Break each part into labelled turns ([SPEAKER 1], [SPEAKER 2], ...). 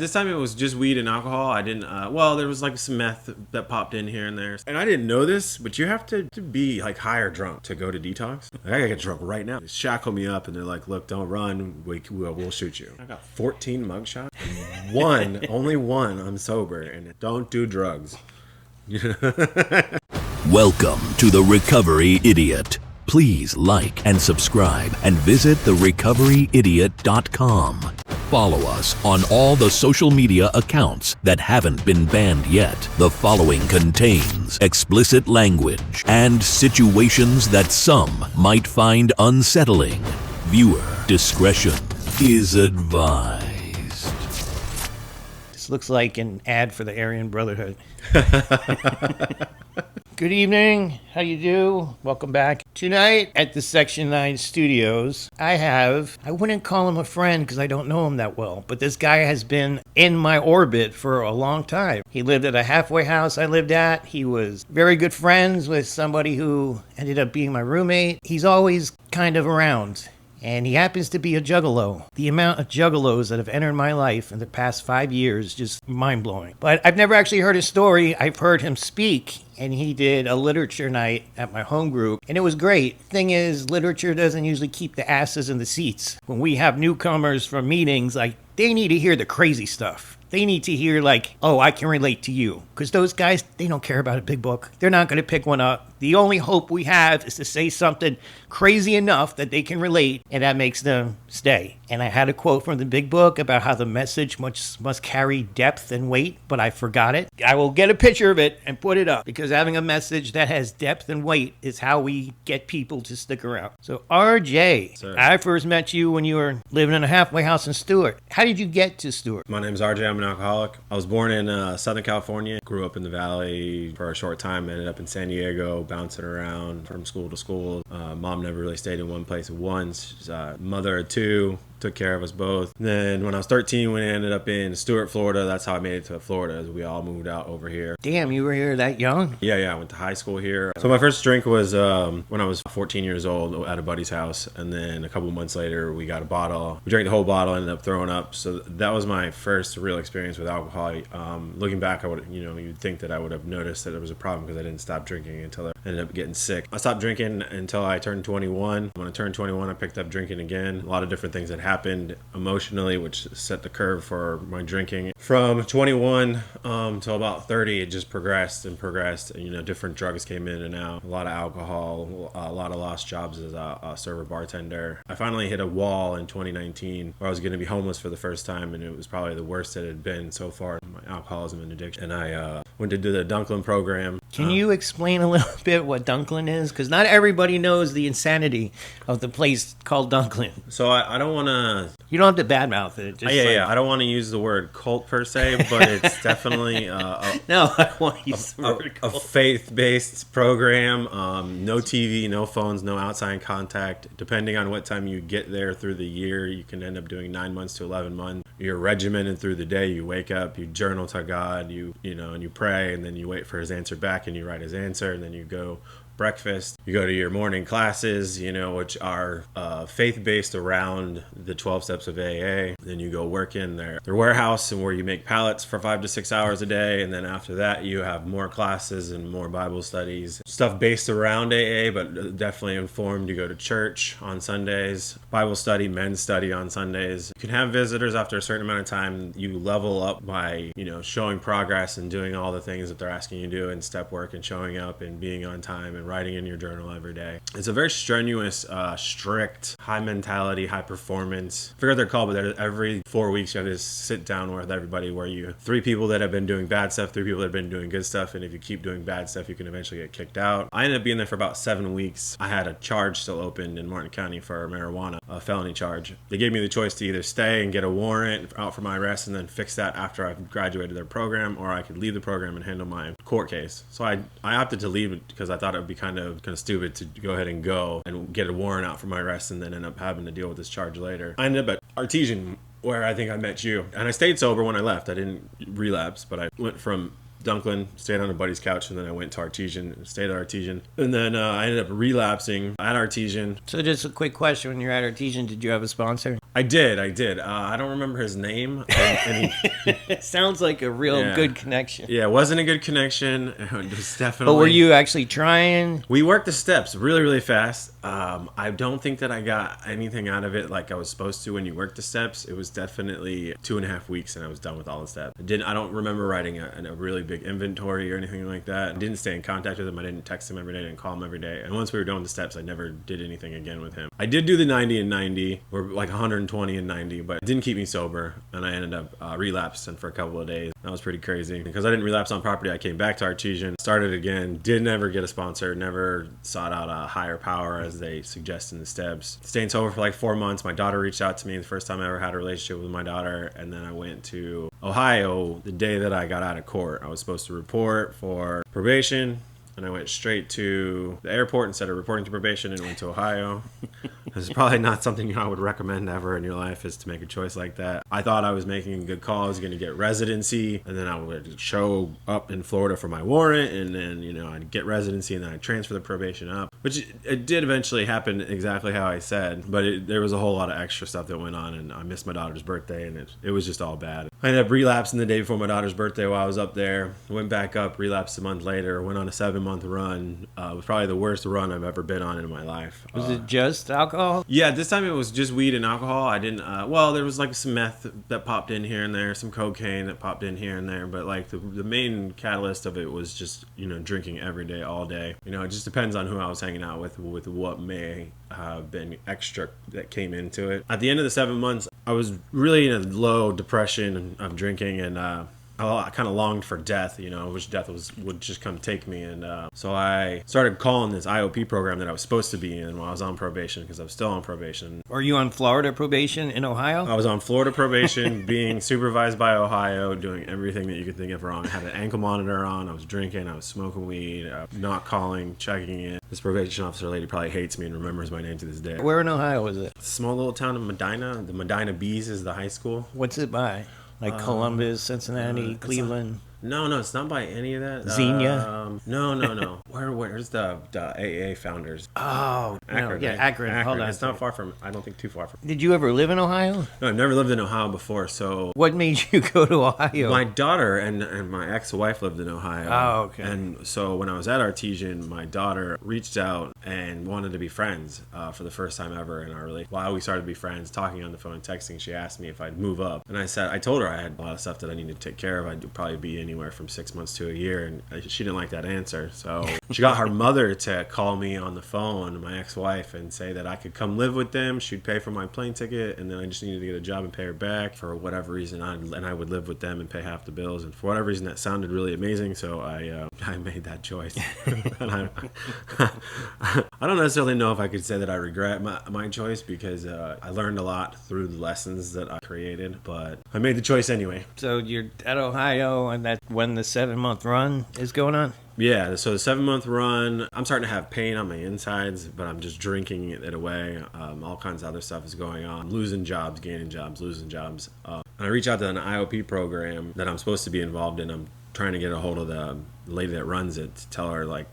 [SPEAKER 1] This time it was just weed and alcohol. I didn't, there was like some meth that popped in here and there. And I didn't know this, but you have to be like high or drunk to go to detox. I gotta get drunk right now. They shackle me up and they're like, look, don't run. We'll shoot you. I got 14 mugshots. Only one, I'm sober. And don't do drugs.
[SPEAKER 2] Welcome to The Recovery Idiot. Please like and subscribe and visit therecoveryidiot.com. Follow us on all the social media accounts that haven't been banned yet. The following contains explicit language and situations that some might find unsettling. Viewer discretion is advised.
[SPEAKER 3] This looks like an ad for the Aryan Brotherhood. Good evening. How you do? Welcome back. Tonight at the Section 9 studios, I wouldn't call him a friend because I don't know him that well, but this guy has been in my orbit for a long time. He lived at a halfway house I lived at. He was very good friends with somebody who ended up being my roommate. He's always kind of around. And he happens to be a juggalo. The amount of juggalos that have entered my life in the past 5 years is just mind-blowing. But I've never actually heard his story. I've heard him speak, and he did a literature night at my home group, and it was great. Thing is, literature doesn't usually keep the asses in the seats. When we have newcomers from meetings, they need to hear the crazy stuff. They need to hear I can relate to you. Because those guys, they don't care about a big book. They're not going to pick one up. The only hope we have is to say something crazy enough that they can relate, and that makes them stay. And I had a quote from the big book about how the message must carry depth and weight, but I forgot it. I will get a picture of it and put it up, because having a message that has depth and weight is how we get people to stick around. So RJ,
[SPEAKER 1] Sir.
[SPEAKER 3] I first met you when you were living in a halfway house in Stewart. How did you get to Stewart?
[SPEAKER 1] My name's RJ. I'm an alcoholic. I was born in Southern California. Grew up in the Valley for a short time. Ended up in San Diego, bouncing around from school to school. Mom never really stayed in one place at once. She's a mother of two. Took care of us both. Then when I was 13, we ended up in Stewart, Florida. That's how I made it to Florida, as we all moved out over here.
[SPEAKER 3] Damn, you were here that young?
[SPEAKER 1] Yeah, I went to high school here. So my first drink was when I was 14 years old at a buddy's house. And then a couple months later, we got a bottle. We drank the whole bottle, ended up throwing up. So that was my first real experience with alcohol. Looking back, I would, you'd think that I would have noticed that there was a problem because I didn't stop drinking until I ended up getting sick. I stopped drinking until I turned 21. When I turned 21, I picked up drinking again. A lot of different things that happened emotionally, which set the curve for my drinking. From 21 till about 30, it just progressed and progressed. Different drugs came in and out. A lot of alcohol, a lot of lost jobs as a server bartender. I finally hit a wall in 2019 where I was going to be homeless for the first time, and it was probably the worst it had been so far, my alcoholism and addiction. And I went to do the Dunkin program.
[SPEAKER 3] Can you explain a little bit what Dunkin is? Because not everybody knows the insanity of the place called Dunkin.
[SPEAKER 1] So I don't want to...
[SPEAKER 3] You don't have to badmouth it. Just
[SPEAKER 1] I don't want to use the word cult per se, but it's definitely
[SPEAKER 3] no, I want to use the word
[SPEAKER 1] a
[SPEAKER 3] cult.
[SPEAKER 1] faith-based program. No TV, no phones, no outside contact. Depending on what time you get there through the year, you can end up doing 9 months to 11 months. You're regimented through the day. You wake up, you journal to God, and you pray, and then you wait for his answer back, and you write his answer, and then you go breakfast. You go to your morning classes, which are faith-based around the 12 steps of AA. Then you go work in their warehouse, and where you make pallets for 5 to 6 hours a day. And then after that, you have more classes and more Bible studies. Stuff based around AA, but definitely informed. You go to church on Sundays, Bible study, men's study on Sundays. You can have visitors after a certain amount of time. You level up by, showing progress and doing all the things that they're asking you to do, and step work and showing up and being on time and writing in your journal every day. It's a very strenuous, strict, high mentality, high performance. I forget what they're called, but every 4 weeks you have to sit down with everybody where you 3 people that have been doing bad stuff, 3 people that have been doing good stuff, and if you keep doing bad stuff, you can eventually get kicked out. I ended up being there for about 7 weeks. I had a charge still open in Martin County for marijuana, a felony charge. They gave me the choice to either stay and get a warrant out for my arrest and then fix that after I graduated their program, or I could leave the program and handle my court case. So I opted to leave it because I thought it would be kind of stupid to go ahead and go and get a warrant out for my arrest and then end up having to deal with this charge later. I ended up at Artesian, where I think I met you. And I stayed sober when I left. I didn't relapse, but I went from Dunklin, stayed on a buddy's couch, and then I went to Artesian, stayed at Artesian. And then I ended up relapsing at Artesian.
[SPEAKER 3] So just a quick question. When you're at Artesian, did you have a sponsor?
[SPEAKER 1] I did. I don't remember his name. And
[SPEAKER 3] It sounds like a real good connection.
[SPEAKER 1] Yeah, it wasn't a good connection. It was definitely...
[SPEAKER 3] But were you actually trying?
[SPEAKER 1] We worked the steps really, really fast. I don't think that I got anything out of it like I was supposed to when you work the steps. It was definitely 2.5 weeks and I was done with all the steps. I don't remember writing a really big inventory or anything like that. I didn't stay in contact with him. I didn't text him every day. I didn't call him every day. And once we were done with the steps, I never did anything again with him. I did do the 90 and 90, or like 120 and 90, but it didn't keep me sober. And I ended up relapsing for a couple of days. That was pretty crazy. Because I didn't relapse on property, I came back to Artesian, started again, did never get a sponsor, never sought out a higher power as they suggest in the steps. Staying sober for like 4 months. My daughter reached out to me the first time I ever had a relationship with my daughter. And then I went to Ohio the day that I got out of court. I was supposed to report for probation. And I went straight to the airport instead of reporting to probation and went to Ohio. This is probably not something I would recommend ever in your life, is to make a choice like that. I thought I was making a good call. I was going to get residency, and then I would show up in Florida for my warrant, and then, I'd get residency, and then I'd transfer the probation up, which it did eventually happen exactly how I said, but there was a whole lot of extra stuff that went on, and I missed my daughter's birthday, and it was just all bad. I ended up relapsing the day before my daughter's birthday while I was up there, went back up, relapsed a month later, went on a 7-month run. It was probably the worst run I've ever been on in my life.
[SPEAKER 3] Was it just alcohol?
[SPEAKER 1] Yeah, this time it was just weed and alcohol. I didn't, there was like some meth that popped in here and there, some cocaine that popped in here and there, but like the main catalyst of it was just, drinking every day, all day. It just depends on who I was hanging out with what may have been extra that came into it. At the end of the 7 months, I was really in a low depression of drinking, and I kind of longed for death, which death would just come take me. And so I started calling this IOP program that I was supposed to be in while I was on probation, because I was still on probation.
[SPEAKER 3] Are you on Florida probation in Ohio?
[SPEAKER 1] I was on Florida probation, being supervised by Ohio, doing everything that you could think of wrong. I had an ankle monitor on. I was drinking. I was smoking weed, not calling, checking in. This probation officer lady probably hates me and remembers my name to this day.
[SPEAKER 3] Where in Ohio is it?
[SPEAKER 1] Small little town of Medina. The Medina Bees is the high school.
[SPEAKER 3] What's it by? Like Columbus, Cincinnati, Cleveland?
[SPEAKER 1] No, it's not by any of that.
[SPEAKER 3] Xenia?
[SPEAKER 1] No. Where's the AA founders?
[SPEAKER 3] Oh,
[SPEAKER 1] Akron.
[SPEAKER 3] No, yeah, Akron. Hold on.
[SPEAKER 1] It's not far from, I don't think too far from.
[SPEAKER 3] Did you ever live in Ohio?
[SPEAKER 1] No, I've never lived in Ohio before, so.
[SPEAKER 3] What made you go to Ohio?
[SPEAKER 1] My daughter and my ex-wife lived in Ohio.
[SPEAKER 3] Oh, okay.
[SPEAKER 1] And so when I was at Artesian, my daughter reached out and wanted to be friends for the first time ever in our relationship. While we started to be friends, talking on the phone and texting, she asked me if I'd move up. And I told her I had a lot of stuff that I needed to take care of. I'd probably be anywhere from 6 months to a year, and she didn't like that answer. So she got her mother to call me on the phone, my ex-wife, and say that I could come live with them. She'd pay for my plane ticket, and then I just needed to get a job and pay her back for whatever reason. I would live with them and pay half the bills. And for whatever reason, that sounded really amazing. So I made that choice. And I don't necessarily know if I could say that I regret my choice, because I learned a lot through the lessons that I created, but I made the choice anyway.
[SPEAKER 3] So you're at Ohio, and that's when the 7-month run is going on?
[SPEAKER 1] Yeah, so the 7-month run, I'm starting to have pain on my insides, but I'm just drinking it away. All kinds of other stuff is going on. Losing jobs, gaining jobs, losing jobs. And I reach out to an IOP program that I'm supposed to be involved in. I'm trying to get a hold of the lady that runs it to tell her, I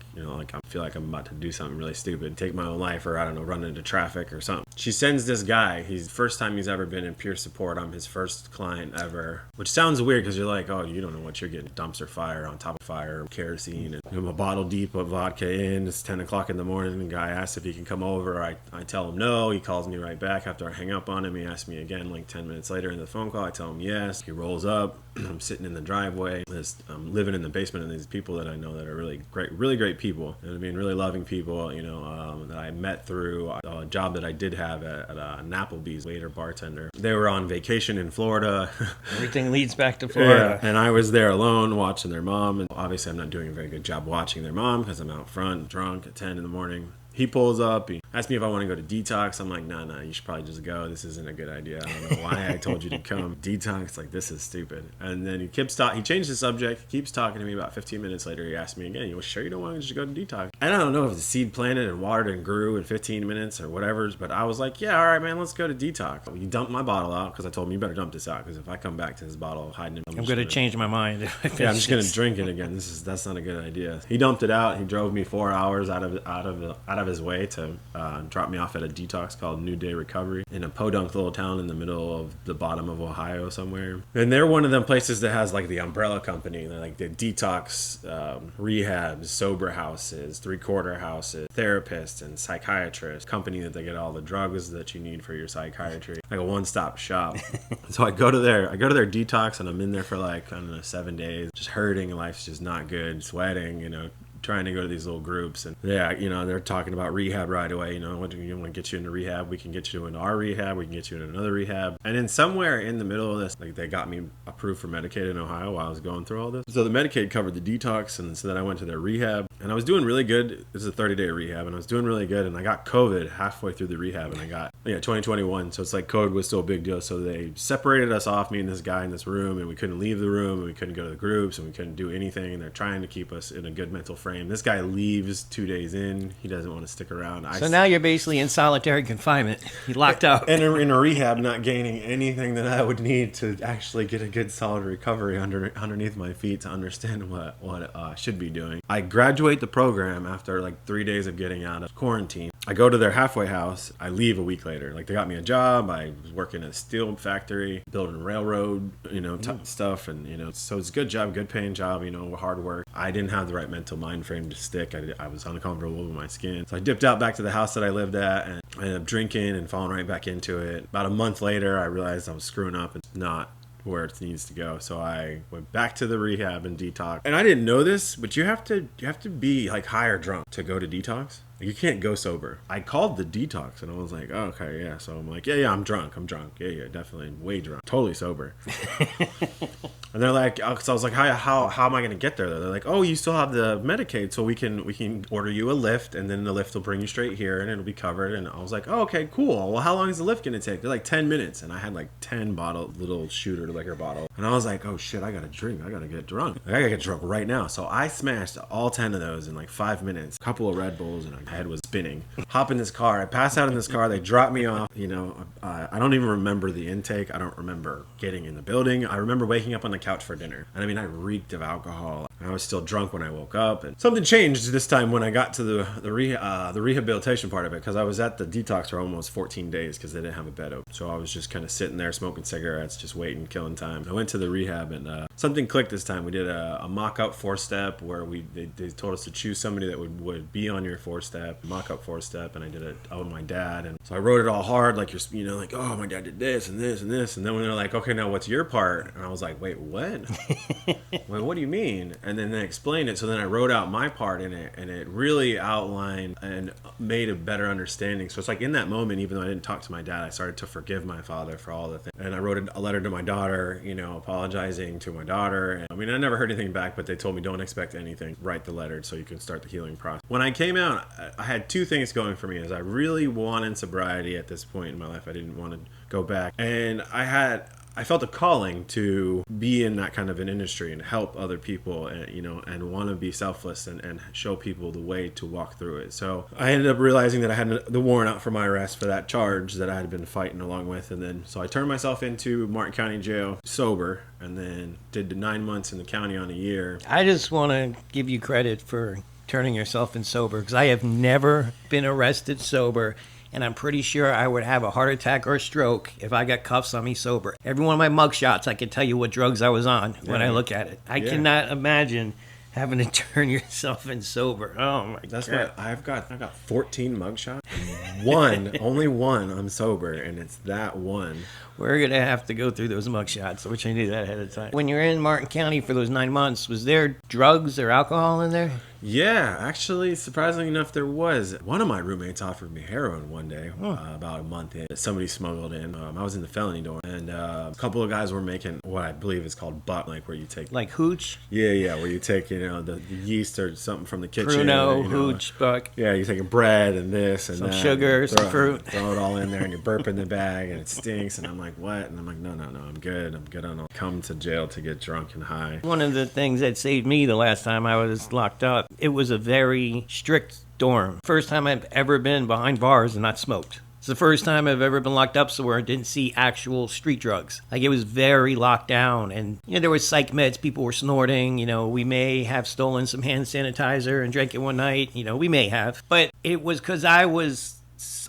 [SPEAKER 1] feel like I'm about to do something really stupid, take my own life, or I don't know, run into traffic or something. She sends this guy. He's the first time he's ever been in peer support. I'm his first client ever, which sounds weird because you're like, oh, you don't know what you're getting. Dumpster fire on top of fire, kerosene, and I'm a bottle deep of vodka in. It's 10 o'clock in the morning. The guy asks if he can come over. I tell him no. He calls me right back after I hang up on him. He asks me again like 10 minutes later in the phone call. I tell him yes. He rolls up. I'm sitting in the driveway. I'm living in the basement of these people that I know that are really great people. And I mean, really loving people, that I met through a job that I did have at an Applebee's waiter bartender. They were on vacation in Florida.
[SPEAKER 3] Everything leads back to Florida.
[SPEAKER 1] Yeah, and I was there alone watching their mom. And obviously I'm not doing a very good job watching their mom because I'm out front drunk at 10 in the morning. He pulls up. He asks me if I want to go to detox. I'm like, nah, you should probably just go. This isn't a good idea. I don't know why I told you to come. Detox, like, this is stupid. And then he changed the subject, keeps talking to me. About 15 minutes later, he asked me again, you sure you don't want to just go to detox? And I don't know if the seed planted and watered and grew in 15 minutes or whatever, but I was like, yeah, all right, man, let's go to detox. He dumped my bottle out because I told him, you better dump this out, because if I come back to this bottle hiding it,
[SPEAKER 3] I'm going to change my mind.
[SPEAKER 1] Yeah, I'm just going to drink it again. That's not a good idea. He dumped it out. He drove me 4 hours out of his way to drop me off at a detox called New Day Recovery in a podunk little town in the middle of the bottom of Ohio somewhere. And they're one of them places that has like the umbrella company. They're like the detox rehabs, sober houses, 3-quarter houses, therapists and psychiatrists, company that they get all the drugs that you need for your psychiatry, like a one-stop shop. So I go to their detox, and I'm in there for like, I don't know, 7 days, just hurting. Life's just not good, sweating, trying to go to these little groups. And yeah, they're talking about rehab right away. What do you want to get you into rehab? We can get you into our rehab. We can get you into another rehab. And then somewhere in the middle of this, like, they got me approved for Medicaid in Ohio while I was going through all this. So the Medicaid covered the detox, and so then I went to their rehab, and I was doing really good. This is a 30-day rehab, and I was doing really good, and I got COVID halfway through the rehab, and I got 2021. So it's like COVID was still a big deal. So they separated us off, me and this guy in this room, and we couldn't leave the room, and we couldn't go to the groups, and we couldn't do anything. And they're trying to keep us in a good mental frame. This guy leaves 2 days in. He doesn't want to stick around.
[SPEAKER 3] So now you're basically in solitary confinement. You're locked up.
[SPEAKER 1] And in a rehab, not gaining anything that I would need to actually get a good solid recovery underneath my feet to understand what I should be doing. I graduate the program after like 3 days of getting out of quarantine. I go to their halfway house. I leave a week later. Like, they got me a job. I was working at a steel factory, building railroad, stuff. And, so it's a good job, good paying job, hard work. I didn't have the right mental mind frame to stick. I was uncomfortable with my skin. So I dipped out back to the house that I lived at, and I ended up drinking and falling right back into it. About a month later, I realized I was screwing up. It's not where it needs to go. So I went back to the rehab and detox. And I didn't know this, but you have to be like high or drunk to go to detox. You can't go sober. I called the detox, and I was like, oh, okay, yeah. So I'm like, yeah, I'm drunk. Yeah, definitely way drunk. Totally sober. And they're like, oh, so I was like, how am I going to get there? They're like, oh, you still have the Medicaid, so we can order you a lift, and then the lift will bring you straight here, and it'll be covered. And I was like, oh, okay, cool. Well, how long is the lift going to take? They're like 10 minutes. And I had like 10 little shooter liquor bottle. And I was like, oh shit, I got to drink. I got to get drunk. I got to get drunk right now. So I smashed all 10 of those in like 5 minutes, a couple of Red Bulls, and my head was spinning. Hop in this car. I pass out in this car. They drop me off. I don't even remember the intake. I don't remember getting in the building. I remember waking up on the couch for dinner. And I mean, I reeked of alcohol. I was still drunk when I woke up. And something changed this time when I got to the rehabilitation part of it, because I was at the detox for almost 14 days because they didn't have a bed open. So I was just kind of sitting there smoking cigarettes, just waiting, killing time. I went to the rehab, and something clicked this time. We did a mock-up 4-step where they told us to choose somebody that would be on your 4-step, mock-up 4-step, and I did it with my dad. And so I wrote it all hard, like, like, oh, my dad did this and this and this. And then when they're like, okay, now what's your part? And I was like, wait, what? Wait, what do you mean? And then they explained it. So then I wrote out my part in it, and it really outlined and made a better understanding. So it's like in that moment, even though I didn't talk to my dad, I started to forgive my father for all the things. And I wrote a letter to my daughter, apologizing to my daughter. And I mean, I never heard anything back, but they told me don't expect anything. Write the letter so you can start the healing process. When I came out, I had 2 things going for me. Is I really wanted sobriety at this point in my life. I didn't want to go back. And I felt a calling to be in that kind of an industry and help other people, and want to be selfless and show people the way to walk through it. So I ended up realizing that I had the warrant out for my arrest for that charge that I had been fighting along with. And then, so I turned myself into Martin County Jail sober, and then did the 9 months in the county on a year.
[SPEAKER 3] I just want to give you credit for turning yourself in sober, because I have never been arrested sober. And I'm pretty sure I would have a heart attack or a stroke if I got cuffs on me sober. Every one of my mug shots, I can tell you what drugs I was on when I look at it. I cannot imagine having to turn yourself in sober. Oh my God.
[SPEAKER 1] That's what I've got 14 mug shots. One, only one, I'm sober, and it's that one.
[SPEAKER 3] We're going to have to go through those mugshots. I wish I knew that ahead of time. When you're in Martin County for those 9 months, was there drugs or alcohol in there?
[SPEAKER 1] Yeah, actually, surprisingly enough, there was. One of my roommates offered me heroin one day, about a month in. Somebody smuggled in. I was in the felony dorm, and a couple of guys were making what I believe is called butt, like where you take...
[SPEAKER 3] Like hooch?
[SPEAKER 1] Yeah, where you take, the yeast or something from the kitchen.
[SPEAKER 3] Pruno, hooch, buck.
[SPEAKER 1] Yeah, you're taking bread and this and
[SPEAKER 3] some
[SPEAKER 1] that.
[SPEAKER 3] Sugar, some fruit.
[SPEAKER 1] Throw it all in there, and you burp in the bag, and it stinks, and I'm like, what? And I'm like, no, I'm good. I'll come to jail to get drunk and high.
[SPEAKER 3] One of the things that saved me the last time I was locked up, it was a very strict dorm. First time I've ever been behind bars and not smoked. It's the first time I've ever been locked up somewhere and didn't see actual street drugs. Like, it was very locked down, and there was psych meds, people were snorting, we may have stolen some hand sanitizer and drank it one night, we may have. But it was because I was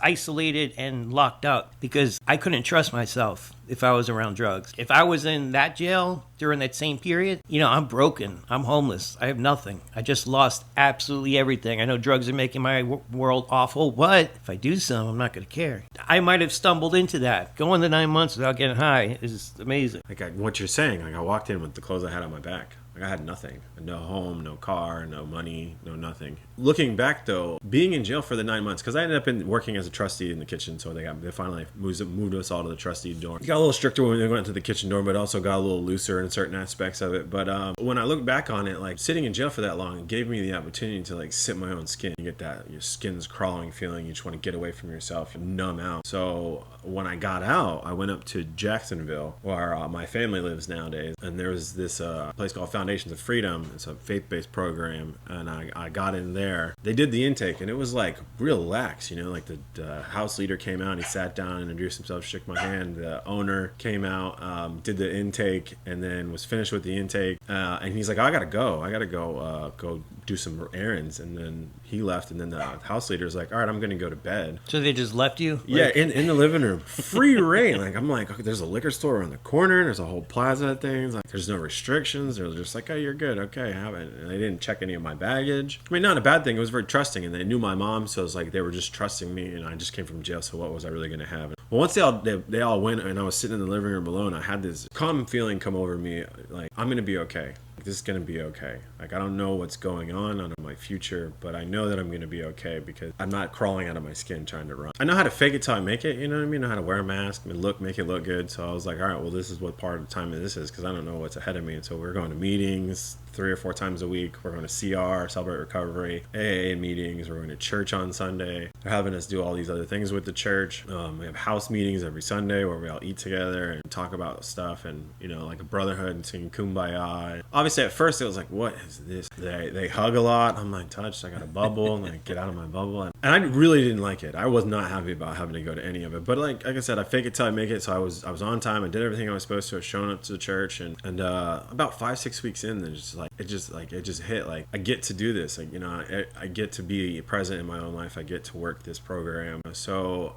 [SPEAKER 3] isolated and locked up because I couldn't trust myself if I was around drugs. If I was in that jail during that same period, I'm broken. I'm homeless. I have nothing. I just lost absolutely everything. I know drugs are making my world awful, but if I do some, I'm not going to care. I might have stumbled into that. Going the 9 months without getting high is amazing.
[SPEAKER 1] What you're saying, I walked in with the clothes I had on my back. I had nothing. No home, no car, no money, no nothing. Looking back, though, being in jail for the 9 months, because I ended up working as a trustee in the kitchen, so they finally moved us all to the trustee dorm. It got a little stricter when we went to the kitchen dorm, but also got a little looser in certain aspects of it. But when I look back on it, like, sitting in jail for that long, it gave me the opportunity to, like, sit my own skin. You get that, your skin's crawling feeling. You just want to get away from yourself and numb out. So when I got out, I went up to Jacksonville, where my family lives nowadays, and there was this place called Foundations of Freedom. It's a faith-based program, and I got in there. They did the intake, and it was like real lax, like the house leader came out, he sat down, introduced himself, shook my hand. The owner came out, did the intake, and then was finished with the intake, and he's like, I gotta go do some errands, and then he left, and then the house leader's like, all right, I'm gonna go to bed.
[SPEAKER 3] So they just left you?
[SPEAKER 1] Yeah, in the living room, free reign. Like, I'm like, okay, there's a liquor store around the corner, there's a whole plaza of things, like, there's no restrictions. They're just like, oh, you're good, okay, have it. And they didn't check any of my baggage. I mean, not a bad thing. It was very trusting, and they knew my mom, so it was like they were just trusting me, and I just came from jail, so what was I really going to have? Well, once they all went, and I was sitting in the living room alone, I had this calm feeling come over me, like, I'm going to be okay. This is going to be okay. Like, I don't know what's going on in my future, but I know that I'm going to be okay because I'm not crawling out of my skin trying to run. I know how to fake it till I make it, you know what I mean? I know how to wear a mask and make it look good. So I was like, all right, well, this is what part of the time this is because I don't know what's ahead of me. And so we're going to meetings 3 or 4 times a week. We're going to CR, Celebrate Recovery, AA meetings. We're going to church on Sunday. They're having us do all these other things with the church. We have house meetings every Sunday where we all eat together and talk about stuff and, like a brotherhood and singing Kumbaya. Obviously, at first it was like, what is this? They hug a lot. I'm like, touched. I got a bubble and I get out of my bubble. And I really didn't like it. I was not happy about having to go to any of it. But like I said, I fake it till I make it. So I was on time. I did everything I was supposed to. I was showing up to the church and about 5-6 weeks in, then it just hit. Like, I get to do this. Like, I get to be present in my own life. I get to work this program. So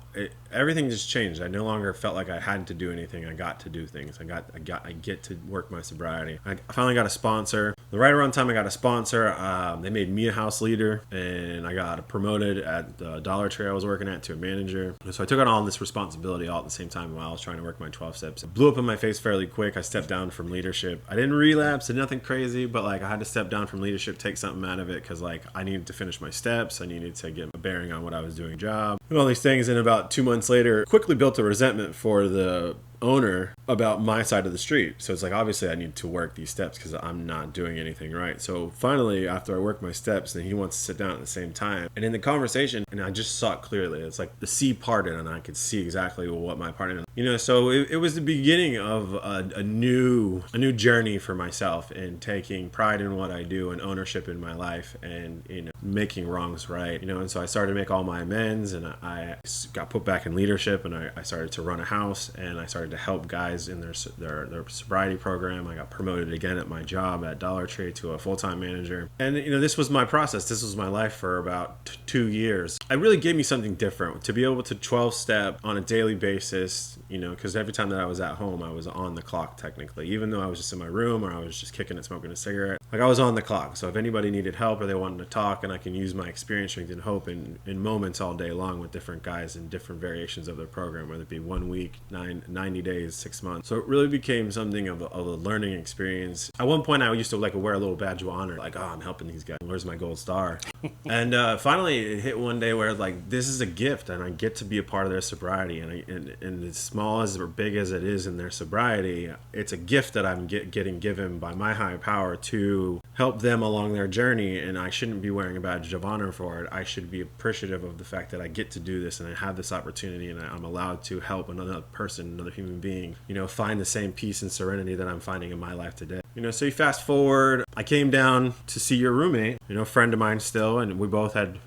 [SPEAKER 1] everything just changed. I no longer felt like I had to do anything. I got to do things. I get to work my sobriety. I finally got a sponsor. Right around the time I got a sponsor, they made me a house leader, and I got promoted at the Dollar Tree I was working at to a manager. So I took on all this responsibility all at the same time while I was trying to work my 12 steps. It blew up in my face fairly quick. I stepped down from leadership. I didn't relapse, did nothing crazy, but like I had to step down from leadership, take something out of it because like I needed to finish my steps. I needed to get a bearing on what I was doing job and all these things. And about 2 months later, quickly built a resentment for the owner about my side of the street. So it's like, obviously I need to work these steps because I'm not doing anything right. So finally, after I work my steps, then he wants to sit down at the same time. And in the conversation, and I just saw it clearly, it's like the sea parted and I could see exactly what my part is. So it was the beginning of a new journey for myself in taking pride in what I do and ownership in my life and, making wrongs right. And so I started to make all my amends, and I got put back in leadership, and I started to run a house, and I started to help guys in their sobriety program. I got promoted again at my job at Dollar Tree to a full-time manager. And, this was my process. This was my life for about 2 years. It really gave me something different to be able to 12-step on a daily basis, because every time that I was at home, I was on the clock technically, even though I was just in my room or I was just kicking it, smoking a cigarette. Like, I was on the clock. So if anybody needed help or they wanted to talk, and I can use my experience, strength, and hope in moments all day long with different guys in different variations of their program, whether it be 1 week, 90 days, 6 months. So it really became something of a learning experience. At one point, I used to like wear a little badge of honor, like, oh, I'm helping these guys. Where's my gold star? And finally, it hit one day where like, this is a gift, and I get to be a part of their sobriety. And as small as or big as it is in their sobriety, it's a gift that I'm getting given by my higher power to help them along their journey. And I shouldn't be wearing a badge of honor for it. I should be appreciative of the fact that I get to do this and I have this opportunity, and I'm allowed to help another person, another human being, find the same peace and serenity that I'm finding in my life today. So you fast forward, I came down to see your roommate, a friend of mine still, and we both had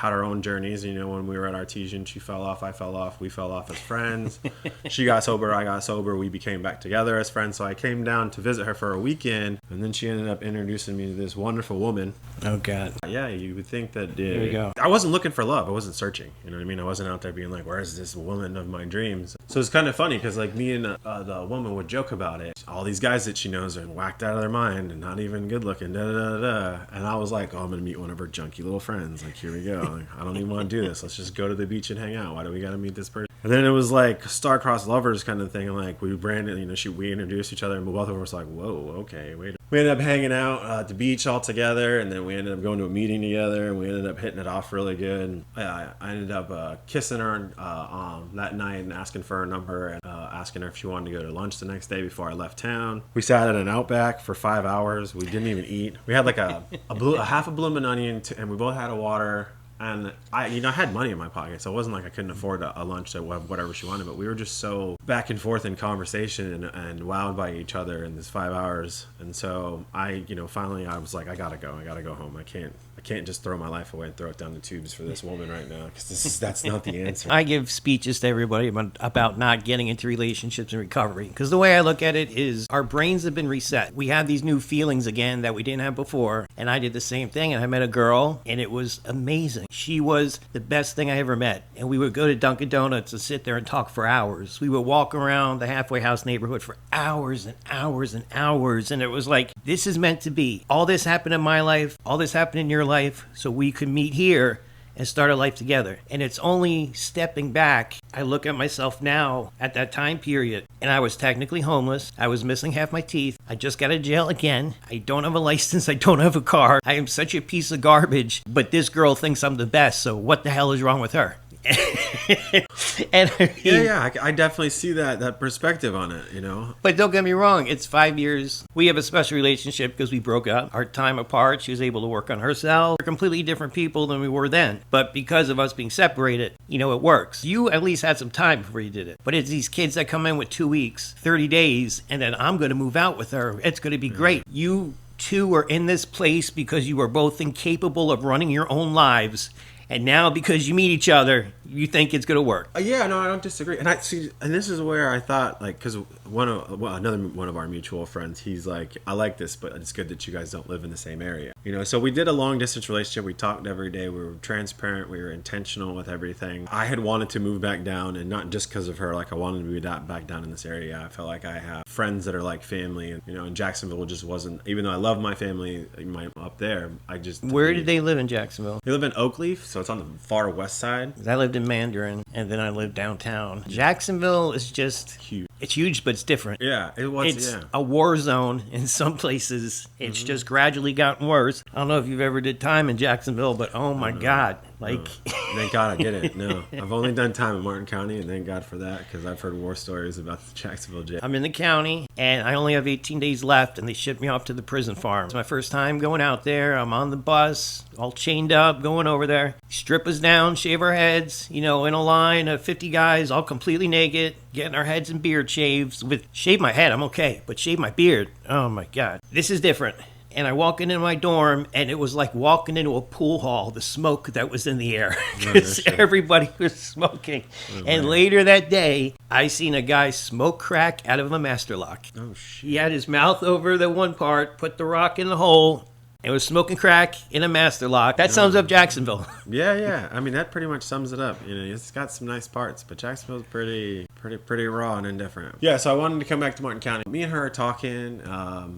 [SPEAKER 1] our own journeys. When we were at Artesian, she fell off, I fell off, we fell off as friends. She got sober, I got sober, we became back together as friends. So I came down to visit her for a weekend, and then she ended up introducing me to this wonderful woman.
[SPEAKER 3] Oh, God.
[SPEAKER 1] Yeah, you would think that...
[SPEAKER 3] There you go.
[SPEAKER 1] I wasn't looking for love. I wasn't searching. You know what I mean? I wasn't out there being like, where's this woman of my dreams? So it's kind of funny because like me and the woman would joke about it. All these guys that she knows are whacked out of their mind and not even good looking, And I was like, oh, I'm going to meet one of her junky little friends. Like, here we go. Like, I don't even want to do this. Let's just go to the beach and hang out. Why do we got to meet this person? And then it was like star-crossed lovers kind of thing. And like we branded, we introduced each other, and both of us were like, whoa, okay, wait. We ended up hanging out at the beach all together, and then we ended up going to a meeting together, and we ended up hitting it off really good. I ended up kissing her that night and asking for her number, and asking her if she wanted to go to lunch the next day before I left town. We sat at an Outback for 5 hours. We didn't even eat. We had like a half a blooming onion, and we both had a water. And I had money in my pocket, so it wasn't like I couldn't afford a lunch at whatever she wanted. But we were just so back and forth in conversation and wowed by each other in this 5 hours. And so finally I was like, I gotta go home. I can't just throw my life away and throw it down the tubes for this woman right now, because that's not the answer.
[SPEAKER 3] I give speeches to everybody about not getting into relationships and recovery, because the way I look at it is our brains have been reset. We have these new feelings again that we didn't have before, and I did the same thing, and I met a girl, and it was amazing. She was the best thing I ever met, and we would go to Dunkin Doughnuts and sit there and talk for hours. We would walk around the halfway house neighborhood for hours and hours and hours, and it was like, this is meant to be. All this happened in my life, all this happened in your life, so we could meet here and start a life together. And it's only stepping back. I look at myself now at that time period, and I was technically homeless. I was missing half my teeth. I just got out of jail again. I don't have a license. I don't have a car. I am such a piece of garbage, but this girl thinks I'm the best, so what the hell is wrong with her? And
[SPEAKER 1] I definitely see that perspective on it,
[SPEAKER 3] But don't get me wrong, it's 5 years. We have a special relationship because we broke up. Our time apart, she was able to work on herself. We're completely different people than we were then. But because of us being separated, it works. You at least had some time before you did it. But it's these kids that come in with 2 weeks, 30 days, and then I'm going to move out with her. It's going to be great. You two are in this place because you are both incapable of running your own lives. And now, because you meet each other, you think it's going to work.
[SPEAKER 1] Yeah, no, I don't disagree. And this is where I thought, like, because another one of our mutual friends, he's like, I like this, but it's good that you guys don't live in the same area. So we did a long distance relationship. We talked every day. We were transparent. We were intentional with everything. I had wanted to move back down, and not just because of her. Like, I wanted to be back down in this area. I felt like I have friends that are like family, and in Jacksonville just wasn't. Even though I love my family, up there, I just.
[SPEAKER 3] Where did they live in Jacksonville?
[SPEAKER 1] They live in Oakleaf. So it's on the far west side.
[SPEAKER 3] I lived in Mandarin, and then I lived downtown. Jacksonville is just
[SPEAKER 1] huge.
[SPEAKER 3] It's huge, but it's different.
[SPEAKER 1] Yeah, it was.
[SPEAKER 3] It's a war zone in some places. It's just gradually gotten worse. I don't know if you've ever did time in Jacksonville, but oh my God. Like,
[SPEAKER 1] thank God I didn't. No, I've only done time in Martin County, and thank God for that, because I've heard war stories about the Jacksonville jail.
[SPEAKER 3] I'm in the county, and I only have 18 days left, and they shipped me off to the prison farm. It's my first time going out there. I'm on the bus, all chained up, going over there. Strip us down, shave our heads, in a line of 50 guys, all completely naked, getting our heads and beard shaves. Shave my head, I'm okay, but shave my beard, oh my God. This is different. And I walk into my dorm, and it was like walking into a pool hall, the smoke that was in the air, because everybody was smoking. And later that day, I seen a guy smoke crack out of a master lock.
[SPEAKER 1] Oh, shit.
[SPEAKER 3] He had his mouth over the one part, put the rock in the hole, It was smoking crack in a master lock. That sums up Jacksonville.
[SPEAKER 1] Yeah. I mean, that pretty much sums it up. You know, it's got some nice parts, but Jacksonville's pretty raw and indifferent. Yeah, so I wanted to come back to Martin County. Me and her are talking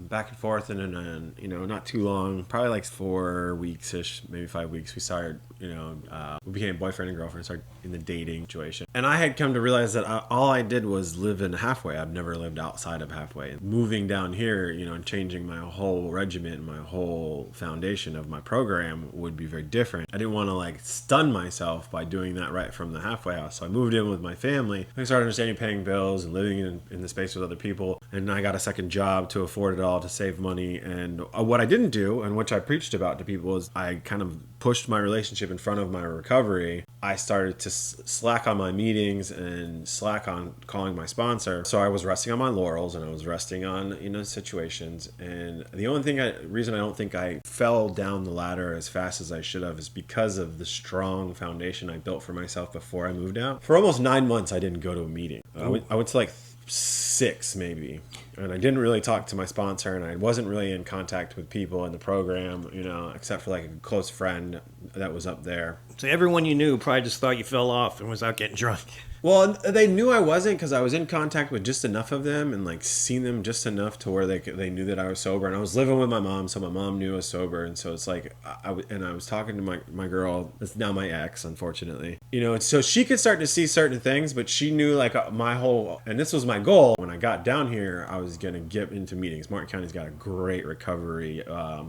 [SPEAKER 1] back and forth, and then, you know, not too long, probably like 4 weeks-ish, maybe 5 weeks, we started, you know, we became boyfriend and girlfriend, started in the dating situation. And I had come to realize that all I did was live in halfway. I've never lived outside of halfway. Moving down here, you know, and changing my whole regiment, my whole foundation of my program would be very different. I didn't want to like stun myself by doing that right from the halfway house. So I moved in with my family. I started understanding paying bills and living in the space with other people. And I got a second job to afford it all, to save money. And what I didn't do, and which I preached about to people, is I kind of pushed my relationship in front of my recovery. I started to slack on my meetings and slack on calling my sponsor. So I was resting on my laurels, and I was resting on, you know, situations. And the only reason I don't think I fell down the ladder as fast as I should have is because of the strong foundation I built for myself before I moved out. For almost 9 months, I didn't go to a meeting. I went to like 6 maybe, and I didn't really talk to my sponsor, and I wasn't really in contact with people in the program, you know, except for like a close friend that was up there.
[SPEAKER 3] So everyone you knew probably just thought you fell off and was out getting drunk.
[SPEAKER 1] Well, they knew I wasn't, because I was in contact with just enough of them and like seen them just enough to where they knew that I was sober. And I was living with my mom, so my mom knew I was sober. And so it's like, I was talking to my girl, that's now my ex, unfortunately. You know, and so she could start to see certain things, but she knew like my whole, and this was my goal. When I got down here, I was going to get into meetings. Martin County's got a great recovery